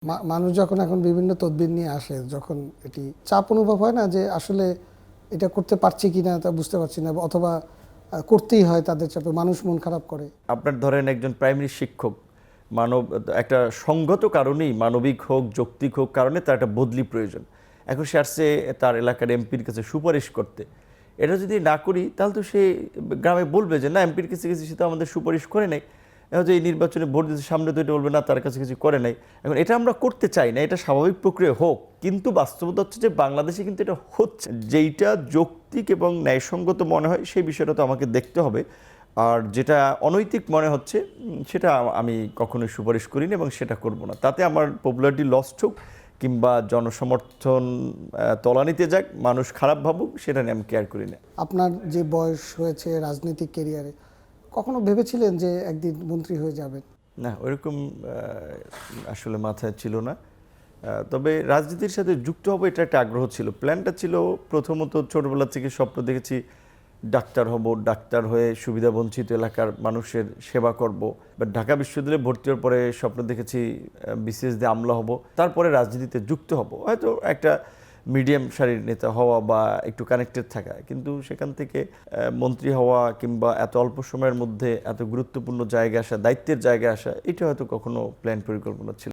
মানুষ যখন এখন বিভিন্ন তদবির নিয়ে আসে, যখন এটি চাপ অনুভব হয় না যে আসলে এটা করতে পারছি কিনা তা বুঝতে পারছি না, অথবা করতেই হয় তাদের চাপে, মানুষ মন খারাপ করে। আপনার ধরেন একজন প্রাইমারি শিক্ষক মানব একটা সঙ্গত কারণেই, মানবিক হোক যৌক্তিক হোক কারণে তার একটা বদলি প্রয়োজন। এখন সে আসছে তার এলাকার এমপির কাছে সুপারিশ করতে, এটা যদি না করি তাহলে তো সে গ্রামে বলবে যে না, এমপির কাছে গেছি, সে তো আমাদের সুপারিশ করে নাই। এখন যে এই নির্বাচনে ভোট দিতে সামনে তো এটা বলবে না তার কাছে কিছু করে নাই। এখন এটা আমরা করতে চাই না, এটা স্বাভাবিক প্রক্রিয়া হোক, কিন্তু বাস্তবতা হচ্ছে যে বাংলাদেশে কিন্তু এটা হচ্ছে। যেইটা যৌক্তিক এবং ন্যায়সঙ্গত মনে হয় সেই বিষয়টা তো আমাকে দেখতে হবে। আর যেটা অনৈতিক মনে হচ্ছে সেটা আমি কখনোই সুপারিশ করি না এবং সেটা করব না। তাতে আমার পপুলারিটি লস্ট হোক কিংবা জনসমর্থন তলানিতে যাক, মানুষ খারাপ ভাবুক, সেটা নিয়ে আমি কেয়ার করি না। আপনার যে বয়স হয়েছে রাজনৈতিক ক্যারিয়ারে, কখনো ভেবেছিলেন যে একদিন মন্ত্রী হয়ে যাবেন? না, ওইরকম আসলে মাথায় ছিল না। তবে রাজনীতির সাথে যুক্ত হবো এটা একটা আগ্রহ ছিল, প্ল্যানটা ছিল। প্রথমত ছোটবেলা থেকে স্বপ্ন দেখেছি ডাক্তার হব, ডাক্তার হয়ে সুবিধাবঞ্চিত এলাকার মানুষের সেবা করব। বা ঢাকা বিশ্ববিদ্যালয়ে ভর্তি হওয়ার পরে স্বপ্ন দেখেছি বিসিএস দিয়ে আমলা হব, তারপরে রাজনীতিতে যুক্ত হব, হয়তো একটা মিডিয়াম সারির নেতা হওয়া বা একটু কানেক্টেড থাকা। কিন্তু সেখান থেকে মন্ত্রী হওয়া কিংবা এত অল্প সময়ের মধ্যে এত গুরুত্বপূর্ণ জায়গায় আসা, দায়িত্বের জায়গায় আসা, এটা হয়তো কখনো প্ল্যান পরিকল্পনা ছিল।